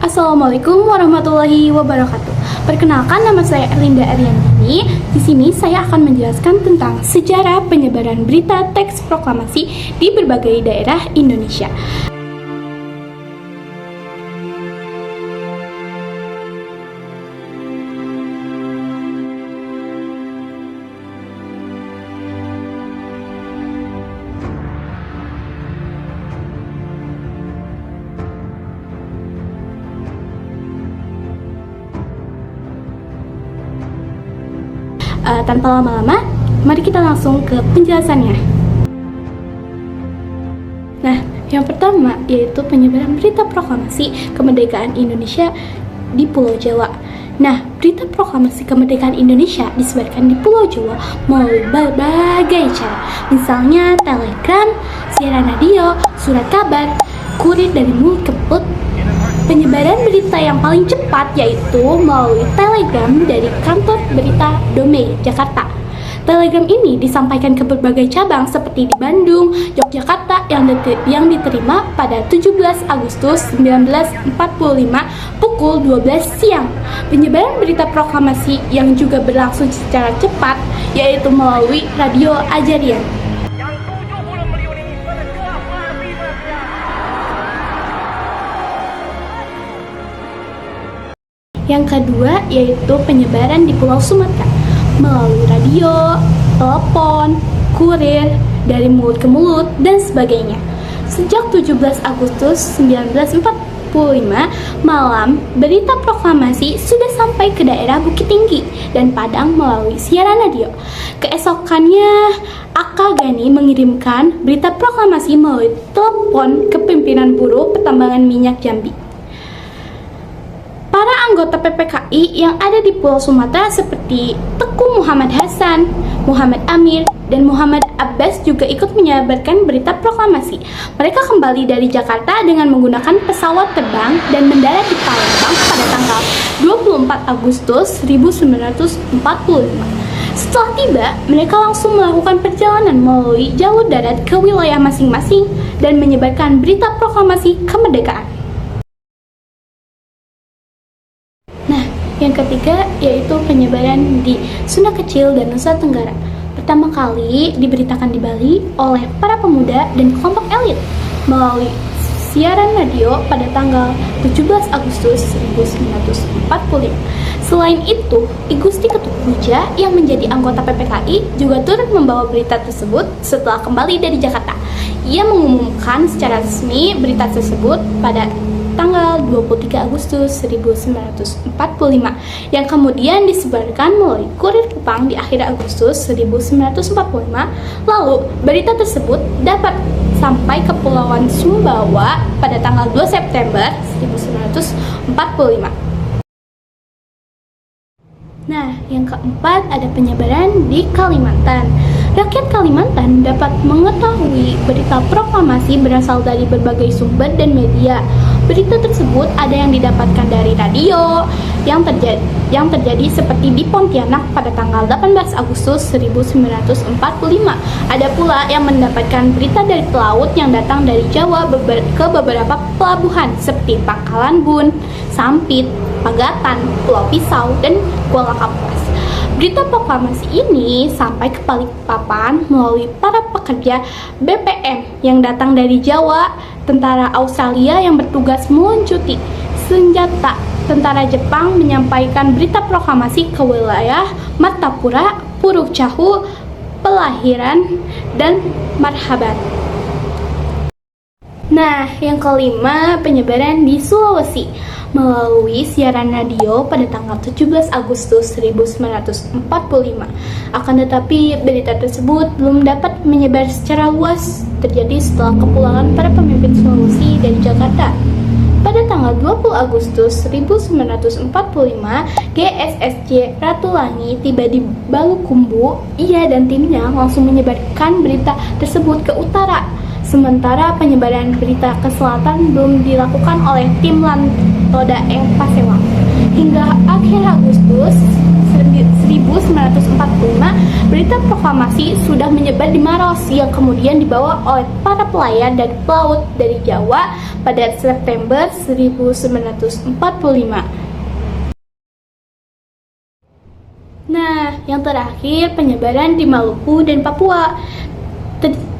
Assalamualaikum warahmatullahi wabarakatuh. Perkenalkan, nama saya Erlinda Ariandini. Di sini saya akan menjelaskan tentang sejarah penyebaran berita teks proklamasi di berbagai daerah Indonesia. Tanpa lama-lama, mari kita langsung ke penjelasannya. Nah, yang pertama yaitu penyebaran berita proklamasi kemerdekaan Indonesia di Pulau Jawa. Nah, berita proklamasi kemerdekaan Indonesia disebarkan di Pulau Jawa melalui berbagai cara, misalnya telegram, siaran radio, surat kabar, kurir dari mulut ke mulut. Penyebaran berita yang paling cepat yaitu melalui telegram dari kantor berita Damai, Jakarta. Telegram ini disampaikan ke berbagai cabang seperti di Bandung, Yogyakarta yang diterima pada 17 Agustus 1945 pukul 12 siang. Penyebaran berita proklamasi yang juga berlangsung secara cepat yaitu melalui radio Ajarian. Yang kedua yaitu penyebaran di Pulau Sumatera melalui radio, telepon, kurir, dari mulut ke mulut, dan sebagainya. Sejak 17 Agustus 1945 malam, berita proklamasi sudah sampai ke daerah Bukit Tinggi dan Padang melalui siaran radio. Keesokannya, Aka Gani mengirimkan berita proklamasi melalui telepon ke pimpinan buruh pertambangan minyak Jambi. Para anggota PPKI yang ada di Pulau Sumatera seperti Teku Muhammad Hasan, Muhammad Amir, dan Muhammad Abbas juga ikut menyebarkan berita proklamasi. Mereka kembali dari Jakarta dengan menggunakan pesawat terbang dan mendarat di Palembang pada tanggal 24 Agustus 1945. Setelah tiba, mereka langsung melakukan perjalanan melalui jalur darat ke wilayah masing-masing dan menyebarkan berita proklamasi kemerdekaan. Yang ketiga yaitu penyebaran di Sunda Kecil dan Nusa Tenggara. Pertama kali diberitakan di Bali oleh para pemuda dan kelompok elit melalui siaran radio pada tanggal 17 Agustus 1945. Selain itu, I Gusti Ketut Puja yang menjadi anggota PPKI juga turut membawa berita tersebut setelah kembali dari Jakarta. Ia mengumumkan secara resmi berita tersebut pada tanggal 23 Agustus 1945 yang kemudian disebarkan melalui kurir Kupang di akhir Agustus 1945. Lalu berita tersebut dapat sampai ke Kepulauan Sumbawa pada tanggal 2 September 1945. Nah, yang keempat ada penyebaran di Kalimantan. Rakyat Kalimantan dapat mengetahui berita proklamasi berasal dari berbagai sumber dan media. Berita tersebut ada yang didapatkan dari radio yang terjadi seperti di Pontianak pada tanggal 18 Agustus 1945. Ada pula yang mendapatkan berita dari pelaut yang datang dari Jawa ke beberapa pelabuhan seperti Pangkalan Bun, Sampit, Pagatan, Pulau Pisau, dan Kuala Kapuas. Berita proklamasi ini sampai ke Balikpapan melalui para pekerja BPM yang datang dari Jawa, tentara Australia yang bertugas meluncuti senjata, tentara Jepang menyampaikan berita proklamasi ke wilayah Martapura, Puruk Cahu, Pelahiran, dan Marhaban. Nah, yang kelima penyebaran di Sulawesi melalui siaran radio pada tanggal 17 Agustus 1945. Akan tetapi berita tersebut belum dapat menyebar secara luas, terjadi setelah kepulangan para pemimpin Sulawesi dari Jakarta. Pada tanggal 20 Agustus 1945, GSSC Ratulangi tiba di Bulukumbu. Ia dan timnya langsung menyebarkan berita tersebut ke utara. Sementara penyebaran berita ke selatan belum dilakukan oleh tim Lantoda Eng Pasewang. Hingga akhir Agustus 1945, 1945, berita proklamasi sudah menyebar di Maros yang kemudian dibawa oleh para pelayar dan pelaut dari Jawa pada September 1945. Nah, yang terakhir, penyebaran di Maluku dan Papua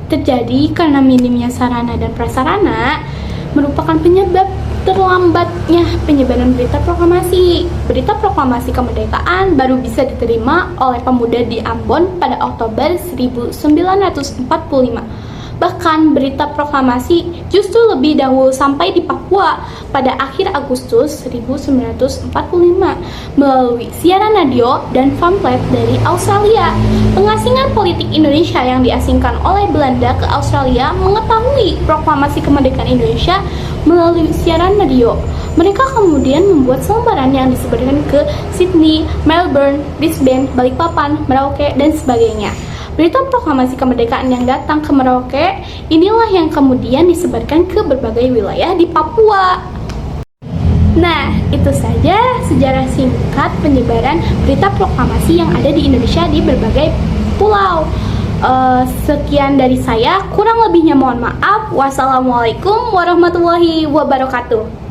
terjadi karena minimnya sarana dan prasarana merupakan penyebab terlambatnya penyebaran berita proklamasi. Berita proklamasi kemerdekaan baru bisa diterima oleh pemuda di Ambon pada Oktober 1945. Bahkan berita proklamasi justru lebih dahulu sampai di Papua pada akhir Agustus 1945 melalui siaran radio dan pamflet dari Australia. Pengasingan politik Indonesia yang diasingkan oleh Belanda ke Australia mengetahui proklamasi kemerdekaan Indonesia melalui siaran radio. Mereka kemudian membuat selebaran yang disebarkan ke Sydney, Melbourne, Brisbane, Balikpapan, Merauke, dan sebagainya. Berita proklamasi kemerdekaan yang datang ke Merauke inilah yang kemudian disebarkan ke berbagai wilayah di Papua. Nah, itu saja sejarah singkat penyebaran berita proklamasi yang ada di Indonesia di berbagai pulau. Sekian dari saya, kurang lebihnya mohon maaf. Wassalamualaikum warahmatullahi wabarakatuh.